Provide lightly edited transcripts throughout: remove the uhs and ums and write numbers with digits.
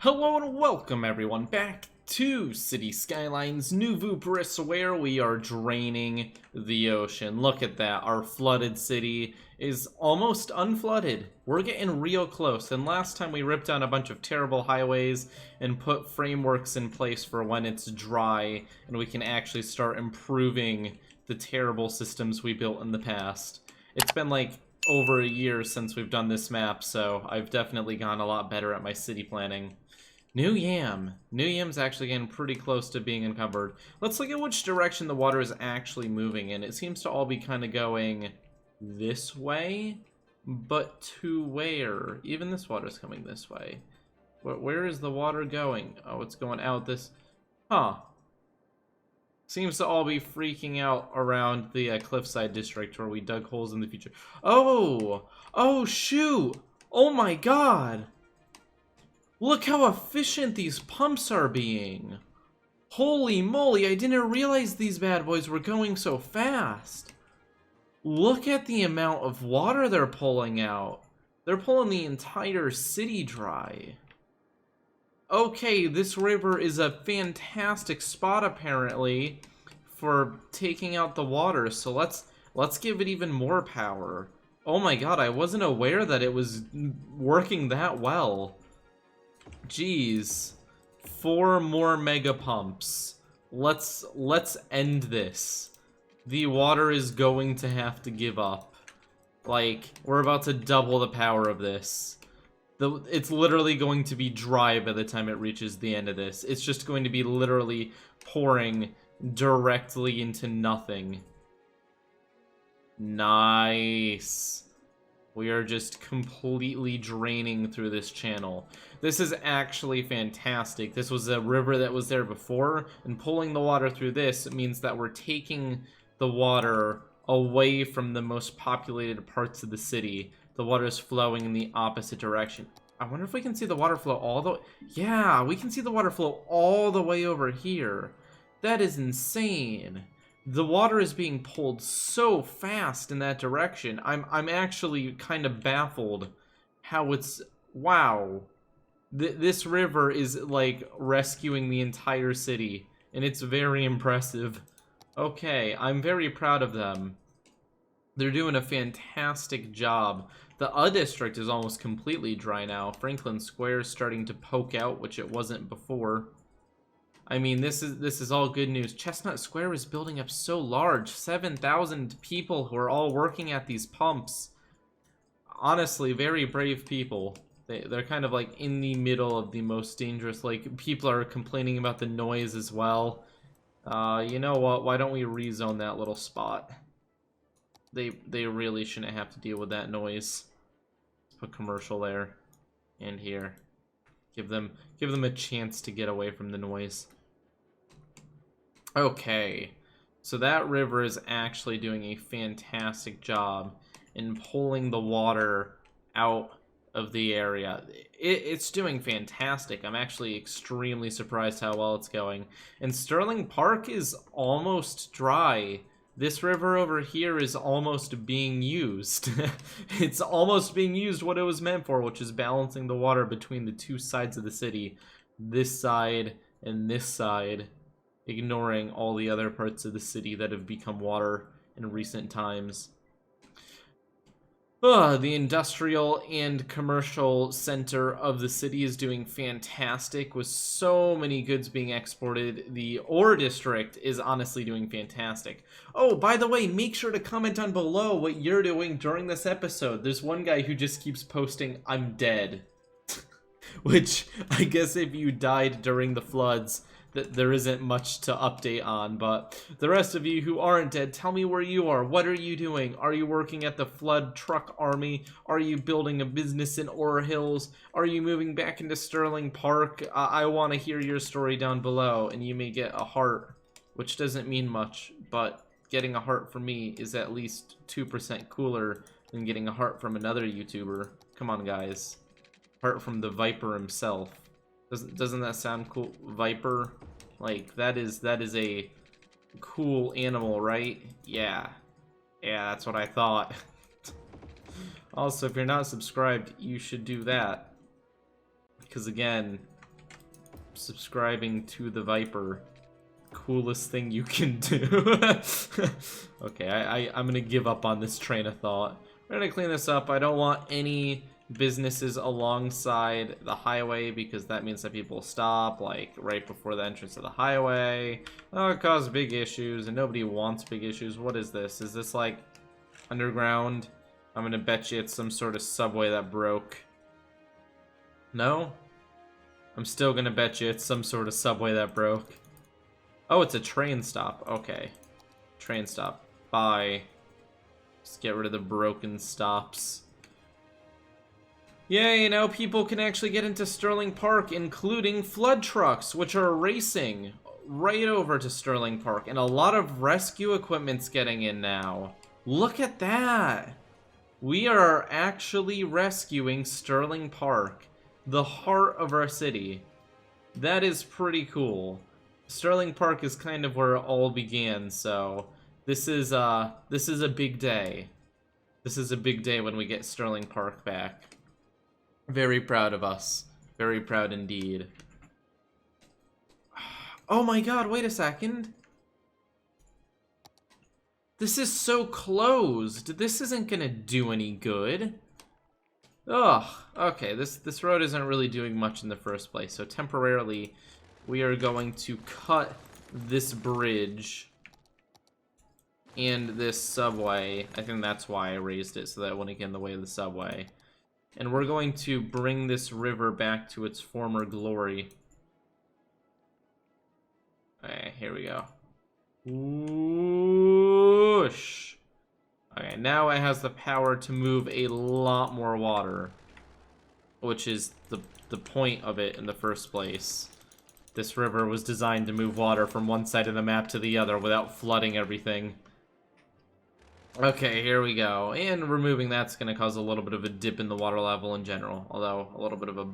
Hello and welcome everyone back to Cities Skylines, new Vooperis, where we are draining the ocean. Look at that, our flooded city is almost unflooded. We're getting real close, and last time we ripped down a bunch of terrible highways and put frameworks in place for when it's dry and we can actually start improving the terrible systems we built in the past. It's been like over a year since we've done this map, so I've definitely gotten a lot better at my city planning. New Yam. New Yam's actually getting pretty close to being uncovered. Let's look at which direction the water is actually moving in. It seems to all be kind of going this way, but to where? Even this water's coming this way. Where is the water going? Oh, it's going out this... Huh. Seems to all be freaking out around the cliffside district where we dug holes in the future. Oh! Oh, shoot! Oh my god! Look how efficient these pumps are being! Holy moly, I didn't realize these bad boys were going so fast! Look at the amount of water they're pulling out. They're pulling the entire city dry. Okay, this river is a fantastic spot apparently for taking out the water, so let's give it even more power. Oh my god, I wasn't aware that it was working that well. Jeez. 4 more mega pumps. Let's end this. The water is going to have to give up. Like, we're about to double the power of this. It's literally going to be dry by the time it reaches the end of this. It's just going to be literally pouring directly into nothing. Nice. We are just completely draining through this channel. This is actually fantastic. This was a river that was there before, and pulling the water through this means that we're taking the water away from the most populated parts of the city. The water is flowing in the opposite direction. I wonder if we can see the water flow all the way... Yeah, we can see the water flow all the way over here. That is insane. The water is being pulled so fast in that direction. I'm actually kind of baffled how it's... Wow. This river is, like, rescuing the entire city, and it's very impressive. Okay, I'm very proud of them. They're doing a fantastic job. The district is almost completely dry now. Franklin Square is starting to poke out, which it wasn't before. I mean, this is all good news. Chestnut Square is building up so large. 7,000 people who are all working at these pumps. Honestly, very brave people. They're kind of like in the middle of the most dangerous. Like, people are complaining about the noise as well. You know what? Why don't we rezone that little spot? They really shouldn't have to deal with that noise. Let's put commercial there and here. Give them a chance to get away from the noise. Okay, so that river is actually doing a fantastic job in pulling the water out of the area. It's doing fantastic. I'm actually extremely surprised how well it's going. And Sterling Park is almost dry. This river over here is almost being used. It's almost being used what it was meant for, which is balancing the water between the two sides of the city. This side and this side, ignoring all the other parts of the city that have become water in recent times. The industrial and commercial center of the city is doing fantastic with so many goods being exported. The ore district is honestly doing fantastic. Oh, by the way, make sure to comment down below what you're doing during this episode. There's one guy who just keeps posting, "I'm dead." Which, I guess if you died during the floods, there isn't much to update on, but the rest of you who aren't dead, tell me where you are. What are you doing? Are you working at the Flood Truck Army? Are you building a business in Ore Hills? Are you moving back into Sterling Park? I want to hear your story down below, and you may get a heart, which doesn't mean much, but getting a heart from me is at least 2% cooler than getting a heart from another YouTuber. Come on, guys. Heart from the Viper himself. Doesn't that sound cool? Viper? Like, that is a cool animal, right? Yeah. Yeah, that's what I thought. Also, if you're not subscribed, you should do that. Because again, subscribing to the Viper. Coolest thing you can do. Okay, I'm gonna give up on this train of thought. We're gonna clean this up. I don't want any businesses alongside the highway because that means that people stop like right before the entrance of the highway. Oh, it causes big issues and nobody wants big issues. What is this? Is this like underground? I'm gonna bet you it's some sort of subway that broke. No? I'm still gonna bet you it's some sort of subway that broke. Oh, it's a train stop. Okay. Train stop. Bye. Just get rid of the broken stops. Yeah, you know, people can actually get into Sterling Park, including flood trucks, which are racing right over to Sterling Park. And a lot of rescue equipment's getting in now. Look at that! We are actually rescuing Sterling Park, the heart of our city. That is pretty cool. Sterling Park is kind of where it all began, so this is a big day. This is a big day when we get Sterling Park back. Very proud of us. Very proud indeed. Oh my god, wait a second. This is so closed. This isn't gonna do any good. Ugh, okay, this road isn't really doing much in the first place, so temporarily we are going to cut this bridge and this subway. I think that's why I raised it, so that it wouldn't get in the way of the subway. And we're going to bring this river back to its former glory. Alright, here we go. Whoosh! Okay, now it has the power to move a lot more water, which is the point of it in the first place. This river was designed to move water from one side of the map to the other without flooding everything. Okay, here we go. And removing that's going to cause a little bit of a dip in the water level in general, although a little bit of a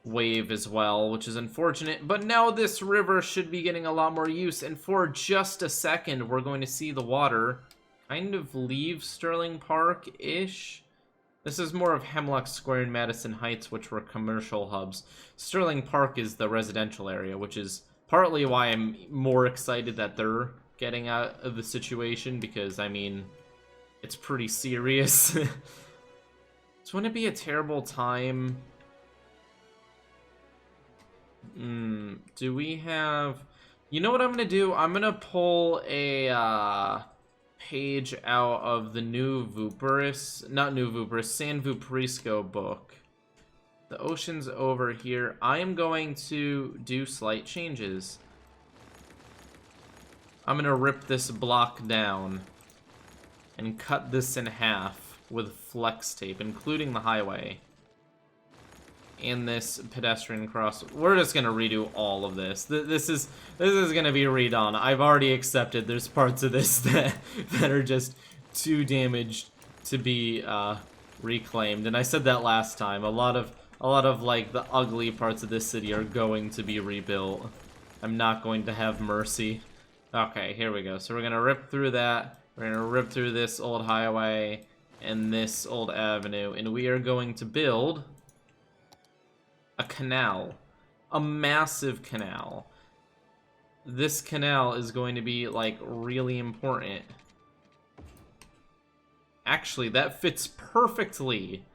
wave as well, which is unfortunate. But now this river should be getting a lot more use, and for just a second, we're going to see the water kind of leave Sterling Park-ish. This is more of Hemlock Square and Madison Heights, which were commercial hubs. Sterling Park is the residential area, which is partly why I'm more excited that they're getting out of the situation, because, I mean, it's pretty serious. So wouldn't it be a terrible time? Do we have... You know what I'm gonna do? I'm gonna pull a page out of the new Vooperis, not new Vooperis, San Vooperisco book. The ocean's over here. I am going to do slight changes. I'm gonna rip this block down and cut this in half with flex tape, including the highway. And this pedestrian cross. We're just gonna redo all of this. This is gonna be redone. I've already accepted there's parts of this that are just too damaged to be reclaimed. And I said that last time. A lot of like the ugly parts of this city are going to be rebuilt. I'm not going to have mercy. Okay, here we go. So we're gonna rip through that. We're gonna rip through this old highway and this old avenue, and we are going to build a canal, a massive canal. This canal is going to be like really important. Actually, that fits perfectly.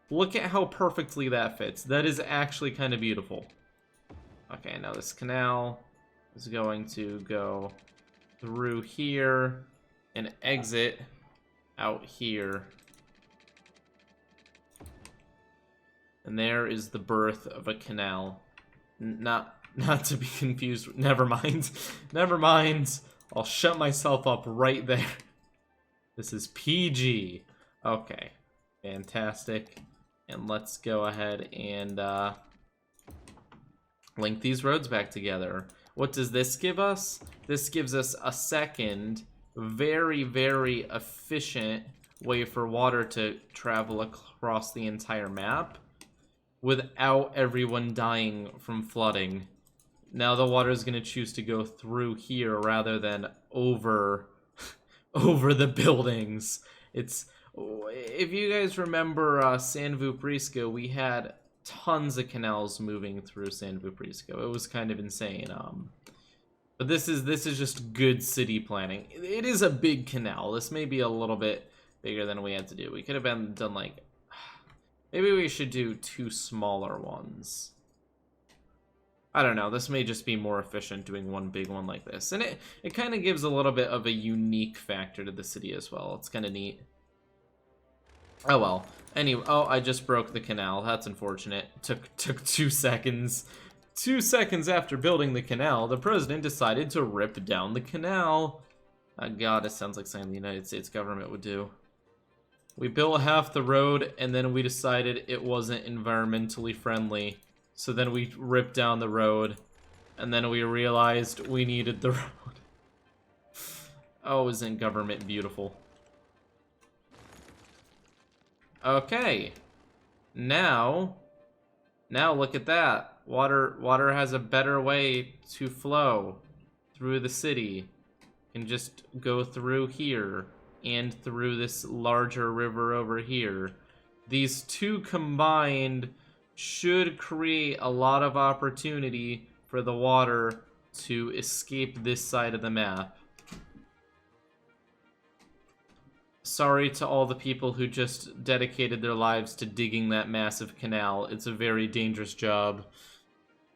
Look at how perfectly that fits. That is actually kind of beautiful. Okay, now this canal is going to go through here and exit out here. And there is the birth of a canal. Not to be confused. Never mind. Never mind. I'll shut myself up right there. This is PG. Okay. Fantastic. And let's go ahead and link these roads back together. What does this give us? This gives us a second, very, very efficient way for water to travel across the entire map without everyone dying from flooding. Now the water is going to choose to go through here rather than over the buildings. It's, if you guys remember San Vooperisco, we had tons of canals moving through San Vooperisco. It was kind of insane. But this is just good city planning. It is a big canal. This may be a little bit bigger than we had to do. We could have done like, maybe we should do 2 smaller ones. I don't know. This may just be more efficient doing one big one like this. And it kind of gives a little bit of a unique factor to the city as well. It's kind of neat. Oh well. Anyway, oh, I just broke the canal. That's unfortunate. Took 2 seconds. 2 seconds after building the canal, the president decided to rip down the canal. God, it sounds like something the United States government would do. We built half the road, and then we decided it wasn't environmentally friendly. So then we ripped down the road, and then we realized we needed the road. Oh, isn't government beautiful? Okay. Now look at that. Water has a better way to flow through the city. Can just go through here and through this larger river over here. These 2 combined should create a lot of opportunity for the water to escape this side of the map. Sorry to all the people who just dedicated their lives to digging that massive canal. It's a very dangerous job.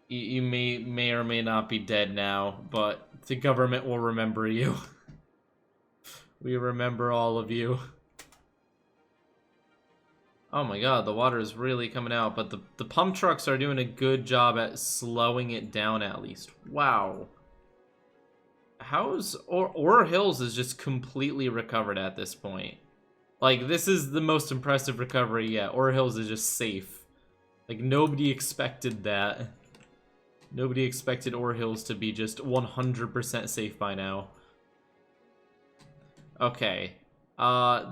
You may or may not be dead now, but the government will remember you. We remember all of you. Oh my god, the water is really coming out, but the pump trucks are doing a good job at slowing it down at least. Wow. How's Ore Hills is just completely recovered at this point. Like, this is the most impressive recovery yet. Ore Hills is just safe. Like, nobody expected that. Nobody expected Ore Hills to be just 100% safe by now. Okay.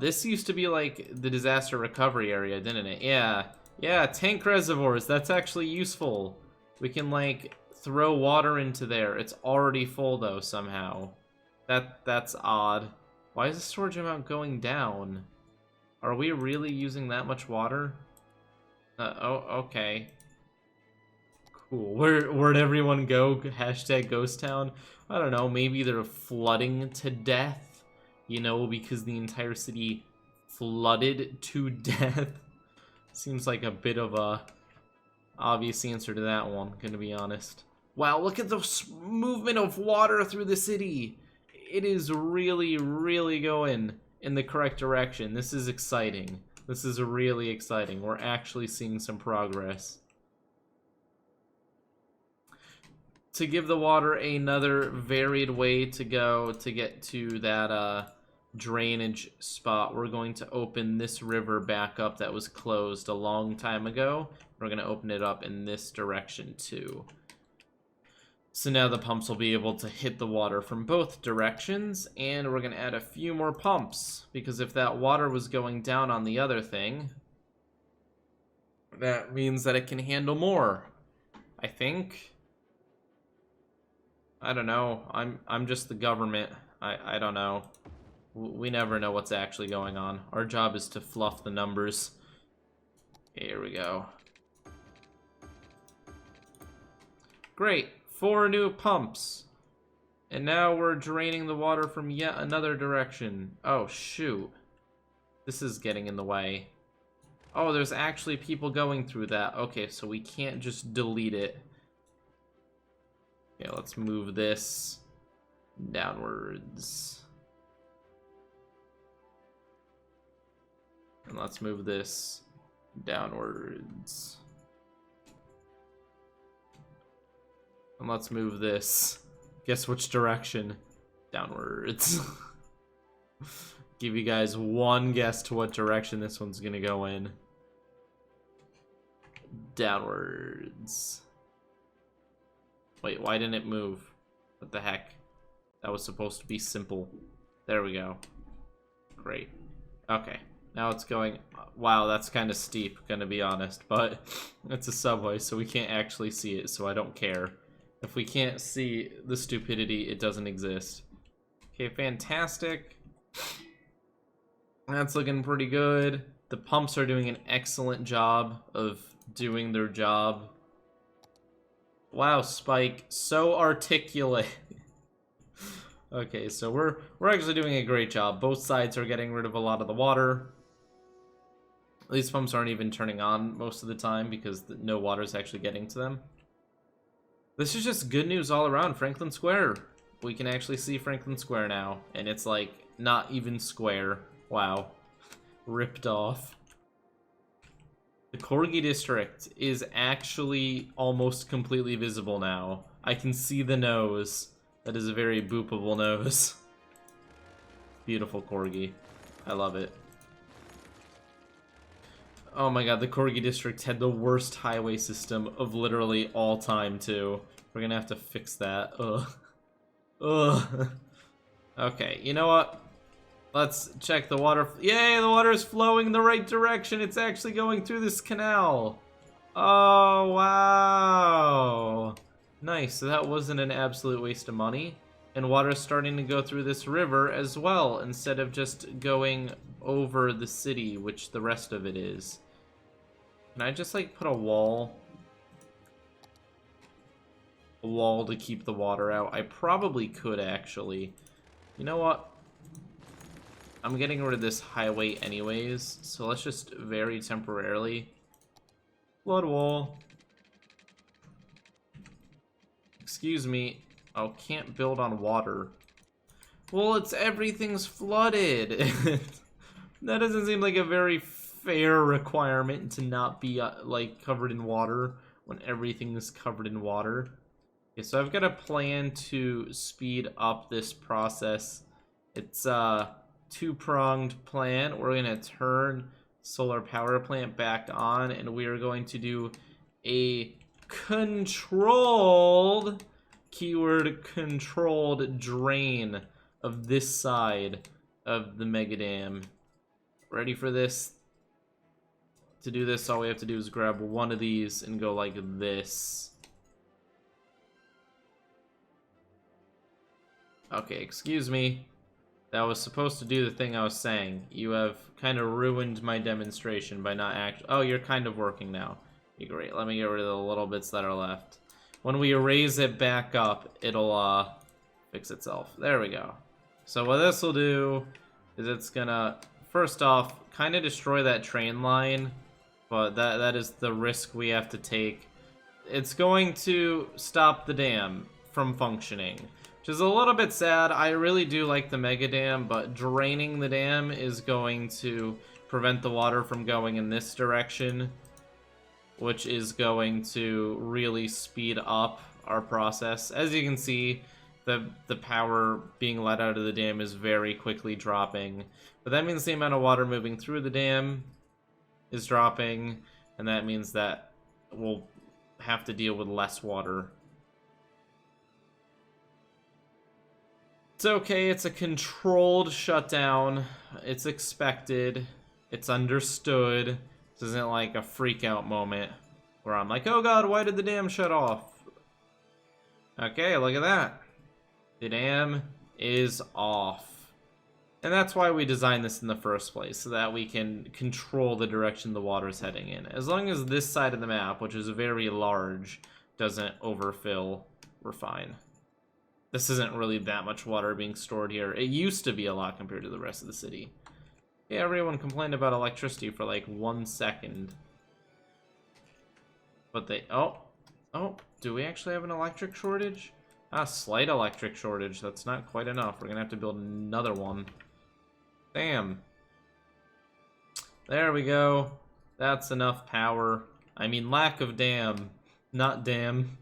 This used to be like the disaster recovery area, didn't it? Yeah. Yeah, tank reservoirs. That's actually useful. We can, like, throw water into there. It's already full, though, somehow. That's odd. Why is the storage amount going down? Are we really using that much water? Oh, okay. Cool. Where'd everyone go? Hashtag ghost town? I don't know, maybe they're flooding to death? You know, because the entire city flooded to death? Seems like a bit of a obvious answer to that one, gonna be honest. Wow, look at the movement of water through the city! It is really, really going in the correct direction. This is exciting. This is really exciting. We're actually seeing some progress. To give the water another varied way to go to get to that drainage spot, we're going to open this river back up that was closed a long time ago. We're going to open it up in this direction too. So now the pumps will be able to hit the water from both directions, and we're going to add a few more pumps, because if that water was going down on the other thing, that means that it can handle more, I think. I don't know. I'm just the government. I don't know. We never know what's actually going on. Our job is to fluff the numbers. Here we go. Great. 4 new pumps. And now we're draining the water from yet another direction. Oh, shoot. This is getting in the way. Oh, there's actually people going through that. Okay, so we can't just delete it. Okay, let's move this downwards. And let's move this downwards. And let's move this. Guess which direction? Downwards. Give you guys one guess to what direction this one's gonna go in. Downwards. Wait, why didn't it move? What the heck? That was supposed to be simple. There we go. Great. Okay. Now it's going... Wow, that's kind of steep, gonna be honest. But it's a subway, so we can't actually see it, so I don't care. If we can't see the stupidity, it doesn't exist. Okay, fantastic. That's looking pretty good. The pumps are doing an excellent job of doing their job. Wow, Spike, so articulate. Okay, so we're actually doing a great job. Both sides are getting rid of a lot of the water. These pumps aren't even turning on most of the time because no water's actually getting to them. This is just good news all around. Franklin Square. We can actually see Franklin Square now, and it's like not even square. Wow. Ripped off. The Corgi district is actually almost completely visible now. I can see the nose. That is a very boopable nose. Beautiful Corgi. I love it. Oh my god, the Corgi district had the worst highway system of literally all time, too. We're gonna have to fix that. Ugh. Ugh. Okay, you know what? Let's check the water. Yay, the water is flowing in the right direction. It's actually going through this canal. Oh, wow. Nice, so that wasn't an absolute waste of money. And water's starting to go through this river as well, instead of just going over the city, which the rest of it is. Can I just, like, put a wall? A wall to keep the water out? I probably could, actually. You know what? I'm getting rid of this highway anyways, so let's just very temporarily. Flood wall. Excuse me. Oh, can't build on water. Well, everything's flooded. That doesn't seem like a very fair requirement to not be, like, covered in water when everything is covered in water. Okay, so I've got a plan to speed up this process. It's, two-pronged plan. We're going to turn solar power plant back on, and we are going to do a controlled, keyword controlled, drain of this side of the mega dam. Ready for this? To do this, all we have to do is grab one of these and go like this. Okay, excuse me. That was supposed to do the thing I was saying. You have kind of ruined my demonstration by not actually... Oh, you're kind of working now. Great. Let me get rid of the little bits that are left. When we raise it back up, it'll fix itself. There we go. So what this will do is it's gonna, first off, kind of destroy that train line, but that is the risk we have to take. It's going to stop the dam from functioning, which is a little bit sad. I really do like the mega dam, but draining the dam is going to prevent the water from going in this direction, which is going to really speed up our process. As you can see, the power being let out of the dam is very quickly dropping, but that means the amount of water moving through the dam is dropping, and that means that we'll have to deal with less water. It's okay, it's a controlled shutdown. It's expected. It's understood. This isn't like a freak out moment where I'm like, oh god, why did the dam shut off? Okay, look at that. The dam is off. And that's why we designed this in the first place, so that we can control the direction the water's heading in. As long as this side of the map, which is very large, doesn't overfill, we're fine. This isn't really that much water being stored here. It used to be a lot compared to the rest of the city. Yeah, everyone complained about electricity for like 1 second. But they... Oh, do we actually have an electric shortage? Ah, slight electric shortage. That's not quite enough. We're gonna have to build another one. Damn. There we go. That's enough power. I mean, lack of dam, not dam.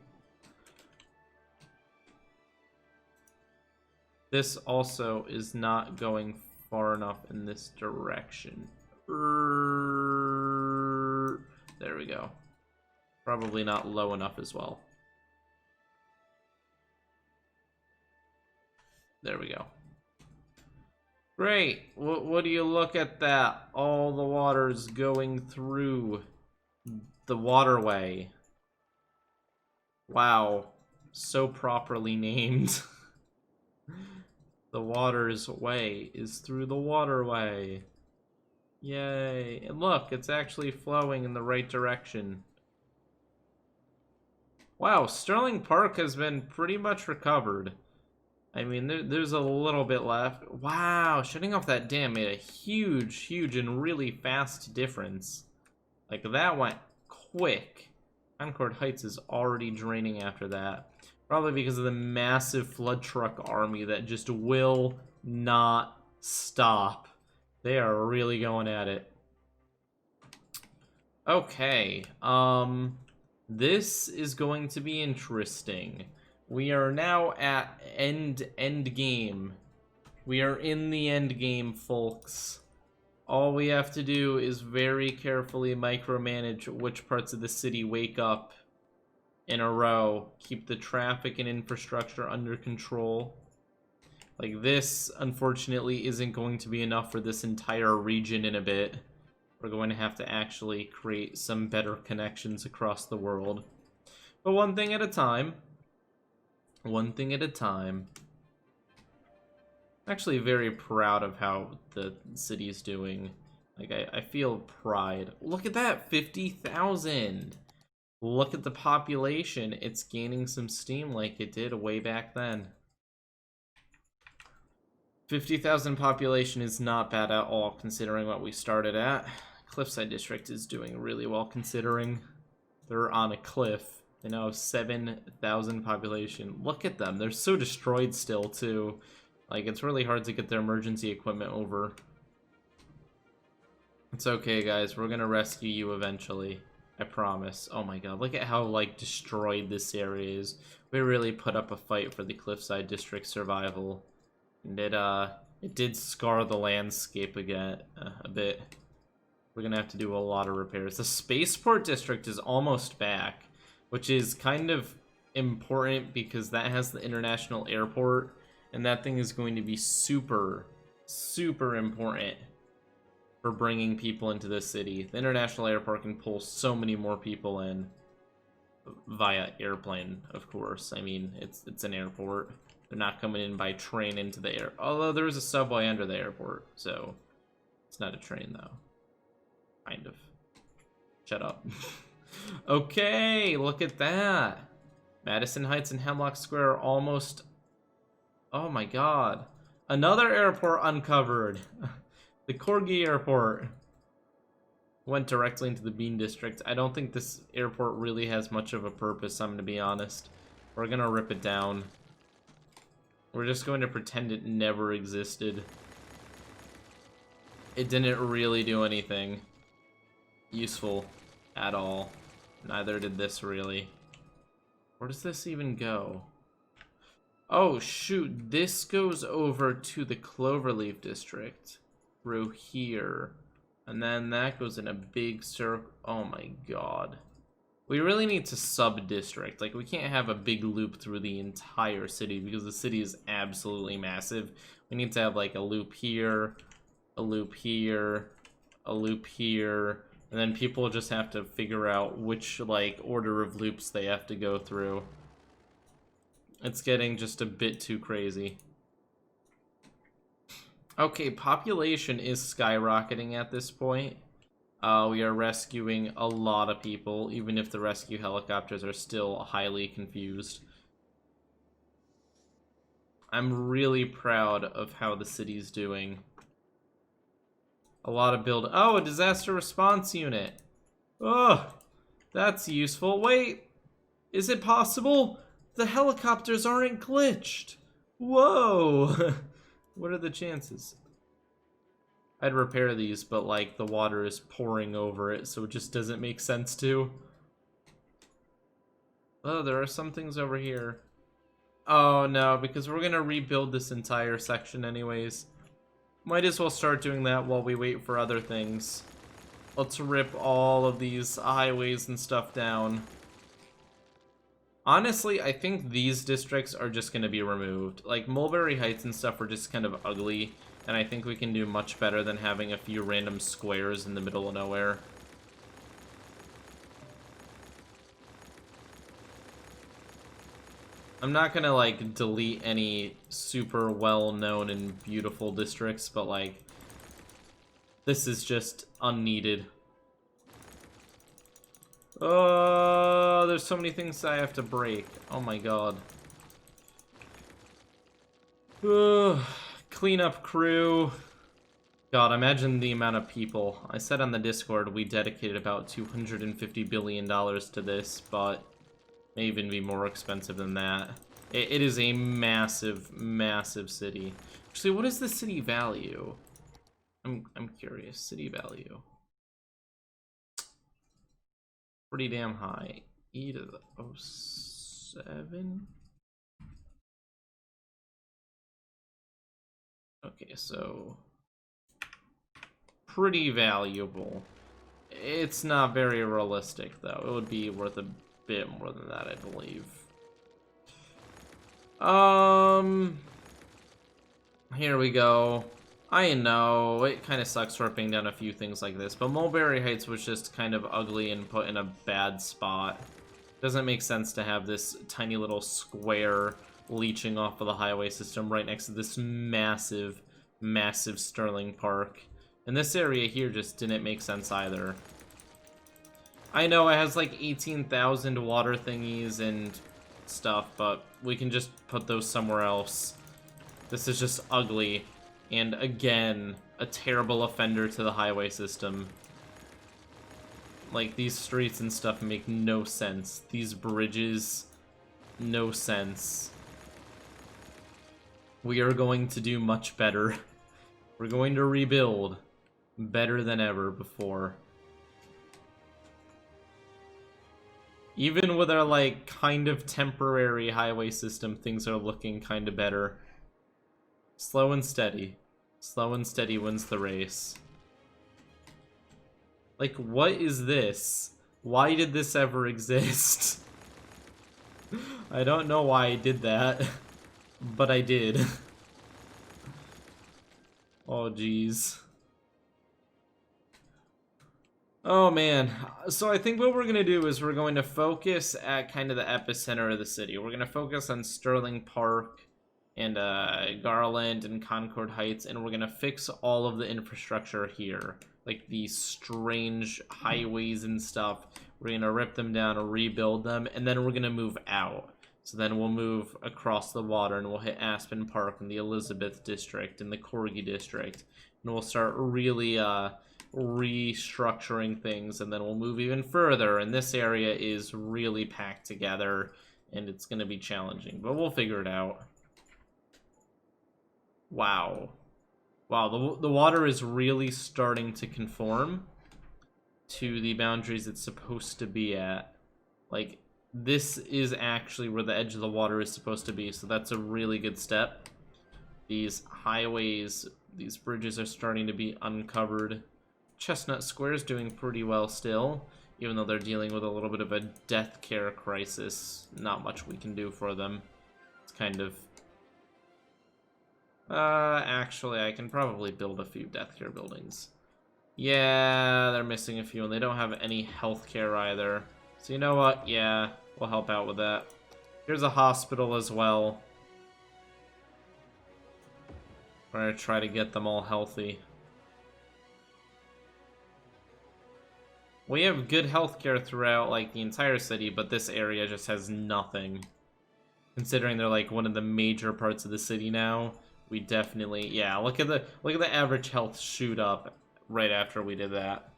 This also is not going far enough in this direction. There we go. Probably not low enough as well. There we go. Great. What do you look at that? All the water's going through the waterway. Wow. So properly named. The water's way is through the waterway. Yay. And look, it's actually flowing in the right direction. Wow, Sterling Park has been pretty much recovered. I mean, there's a little bit left. Wow, shutting off that dam made a huge and really fast difference. Like, that went quick. Concord Heights is already draining after that. Probably because of the massive flood truck army that just will not stop. They are really going at it. Okay, this is going to be interesting. We are now at end game. We are in the end game, folks. All we have to do is very carefully micromanage which parts of the city wake up in a row. Keep the traffic and infrastructure under control. Like, this, unfortunately, isn't going to be enough for this entire region in a bit. We're going to have to actually create some better connections across the world. But one thing at a time. One thing at a time. I'm actually very proud of how the city's doing. Like, I feel pride. Look at that, 50,000! Look at the population. It's gaining some steam like it did way back then. 50,000 population is not bad at all, considering what we started at. Cliffside District is doing really well, considering they're on a cliff. They now have 7,000 population. Look at them. They're so destroyed still, too. Like, it's really hard to get their emergency equipment over. It's okay, guys. We're gonna rescue you eventually. I promise. Oh my god, look at how, like, destroyed this area is. We really put up a fight for the Cliffside District survival. And it did scar the landscape again, a bit. We're gonna have to do a lot of repairs. The Spaceport District is almost back, which is kind of important because that has the international airport, and that thing is going to be super important for bringing people into the city. The international airport can pull so many more people in via airplane, of course. I mean, it's an airport. They're not coming in by train into the air. Although there is a subway under the airport, so it's not a train, though. Kind of. Shut up. Okay, look at that. Madison Heights and Hemlock Square are almost... Oh my god. Another airport uncovered. The Corgi airport went directly into the Bean District. I don't think this airport really has much of a purpose, I'm gonna be honest. We're gonna rip it down. We're just going to pretend it never existed. It didn't really do anything useful at all. Neither did this, really. Where does this even go? Oh, shoot. This goes over to the Cloverleaf District through here. And then that goes in a big circle. Oh, my God. We really need to sub-district. Like, we can't have a big loop through the entire city because the city is absolutely massive. We need to have, like, a loop here, a loop here, a loop here, and then people just have to figure out which, like, order of loops they have to go through. It's getting just a bit too crazy. Okay, population is skyrocketing at this point. We are rescuing a lot of people, even if the rescue helicopters are still highly confused. I'm really proud of how the city's doing. A lot of build... Oh, a disaster response unit. Oh, that's useful. Wait, is it possible? The helicopters aren't glitched. Whoa. What are the chances? I'd repair these, but, like, the water is pouring over it, so it just doesn't make sense to. Oh, there are some things over here. Oh, no, because we're gonna rebuild this entire section anyways. Might as well start doing that while we wait for other things. Let's rip all of these highways and stuff down. Honestly, I think these districts are just gonna be removed. Like, Mulberry Heights and stuff are just kind of ugly. And I think we can do much better than having a few random squares in the middle of nowhere. I'm not gonna, like, delete any super well-known and beautiful districts, but, like, this is just unneeded. Oh, there's so many things I have to break. Oh my god. Ugh, cleanup crew. God, imagine the amount of people. I said on the Discord we dedicated about $250 billion to this, but it may even be more expensive than that. It is a massive, massive city. Actually, what is the city value? I'm curious. City value. Pretty damn high. E to the 07? Okay, so pretty valuable. It's not very realistic, though. It would be worth a bit more than that, I believe. Here we go. I know, it kind of sucks ripping down a few things like this, but Mulberry Heights was just kind of ugly and put in a bad spot. Doesn't make sense to have this tiny little square leeching off of the highway system right next to this massive, massive Sterling Park. And this area here just didn't make sense either. I know it has like 18,000 water thingies and stuff, but we can just put those somewhere else. This is just ugly. And again, a terrible offender to the highway system. Like, these streets and stuff make no sense. These bridges, no sense. We are going to do much better. We're going to rebuild better than ever before. Even with our, like, kind of temporary highway system, things are looking kind of better. Slow and steady. Slow and steady wins the race. Like, what is this? Why did this ever exist? I don't know why I did that, but I did. Oh, jeez. Oh, man. So I think what we're going to do is we're going to focus at kind of the epicenter of the city. We're going to focus on Sterling Park and Garland and Concord Heights, and we're going to fix all of the infrastructure here. Like these strange highways and stuff. We're going to rip them down and rebuild them, and then we're going to move out. So then we'll move across the water, and we'll hit Aspen Park and the Elizabeth District and the Corgi District. And we'll start really restructuring things, and then we'll move even further. And this area is really packed together, and it's going to be challenging, but we'll figure it out. Wow. Wow, the water is really starting to conform to the boundaries it's supposed to be at. Like, this is actually where the edge of the water is supposed to be, so that's a really good step. These highways, these bridges are starting to be uncovered. Chestnut Square is doing pretty well still, even though they're dealing with a little bit of a death care crisis. Not much we can do for them. It's kind of... actually, I can probably build a few death care buildings. Yeah, they're missing a few, and they don't have any healthcare either. So you know what? Yeah, we'll help out with that. Here's a hospital as well. We're gonna try to get them all healthy. We have good healthcare throughout, like, the entire city, but this area just has nothing. Considering they're, like, one of the major parts of the city now. We definitely, yeah, look at the average health shoot up right after we did that.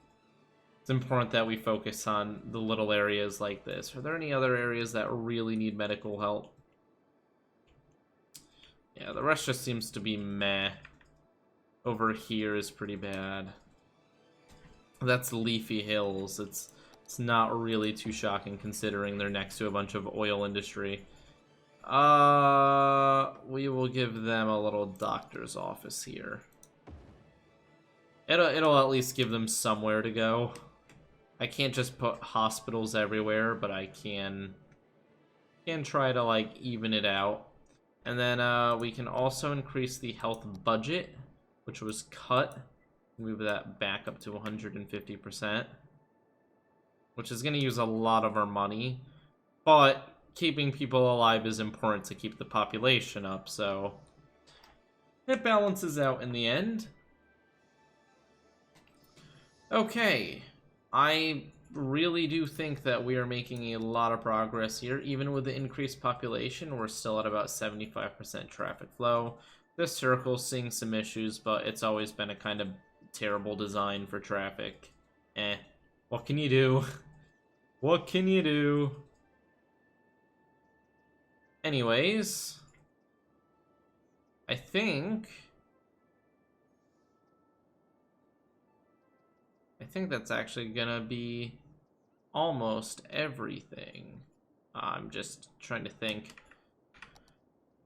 It's important that we focus on the little areas like this. Are there any other areas that really need medical help? Yeah, the rest just seems to be meh. Over here is pretty bad. That's Leafy Hills. It's not really too shocking considering they're next to a bunch of oil industry. We will give them a little doctor's office here. It'll at least give them somewhere to go. I can't just put hospitals everywhere, but I can try to, like, even it out. And then we can also increase the health budget, which was cut. Move that back up to 150%, which is going to use a lot of our money, but keeping people alive is important to keep the population up, so it balances out in the end. Okay, I really do think that we are making a lot of progress here. Even with the increased population, we're still at about 75% traffic flow. This circle's seeing some issues, but it's always been a kind of terrible design for traffic. What can you do? What can you do? Anyways, I think that's actually gonna be almost everything. I'm just trying to think.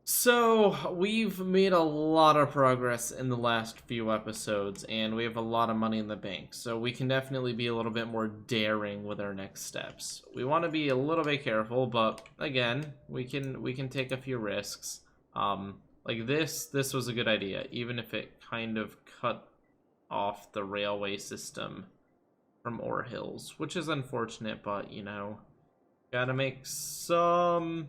So, we've made a lot of progress in the last few episodes, and we have a lot of money in the bank, so we can definitely be a little bit more daring with our next steps. We want to be a little bit careful, but again, we can take a few risks. Like this was a good idea, even if it kind of cut off the railway system from Ore Hills, which is unfortunate, but, you know, gotta make some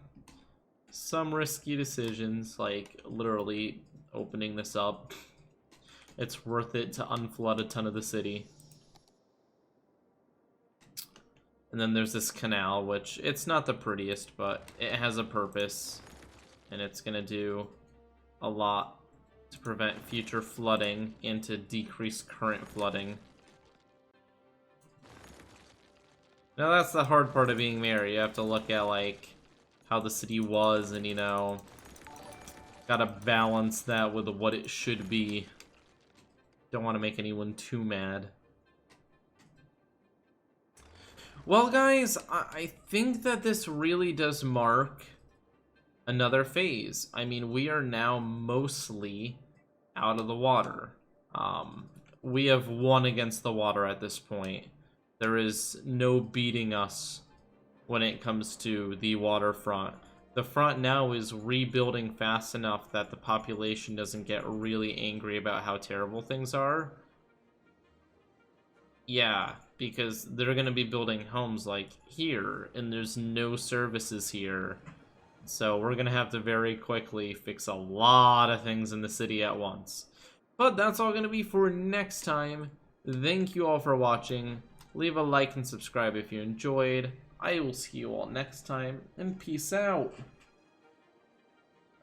risky decisions, like literally opening this up. It's worth it to unflood a ton of the city. And then there's this canal, which it's not the prettiest, but it has a purpose, and it's gonna do a lot to prevent future flooding and to decrease current flooding. Now that's the hard part of being mayor. You have to look at, like, how the city was, and, you know, gotta balance that with what it should be. Don't want to make anyone too mad. Well, guys, I think that this really does mark another phase. I mean, we are now mostly out of the water. We have won against the water at this point. There is no beating us when it comes to the waterfront. The front now is rebuilding fast enough that the population doesn't get really angry about how terrible things are. Yeah, because they're gonna be building homes like here, and there's no services here. So we're gonna have to very quickly fix a lot of things in the city at once. But that's all gonna be for next time. Thank you all for watching. Leave a like and subscribe if you enjoyed. I will see you all next time, and peace out.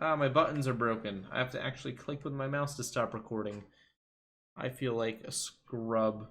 My buttons are broken. I have to actually click with my mouse to stop recording. I feel like a scrub.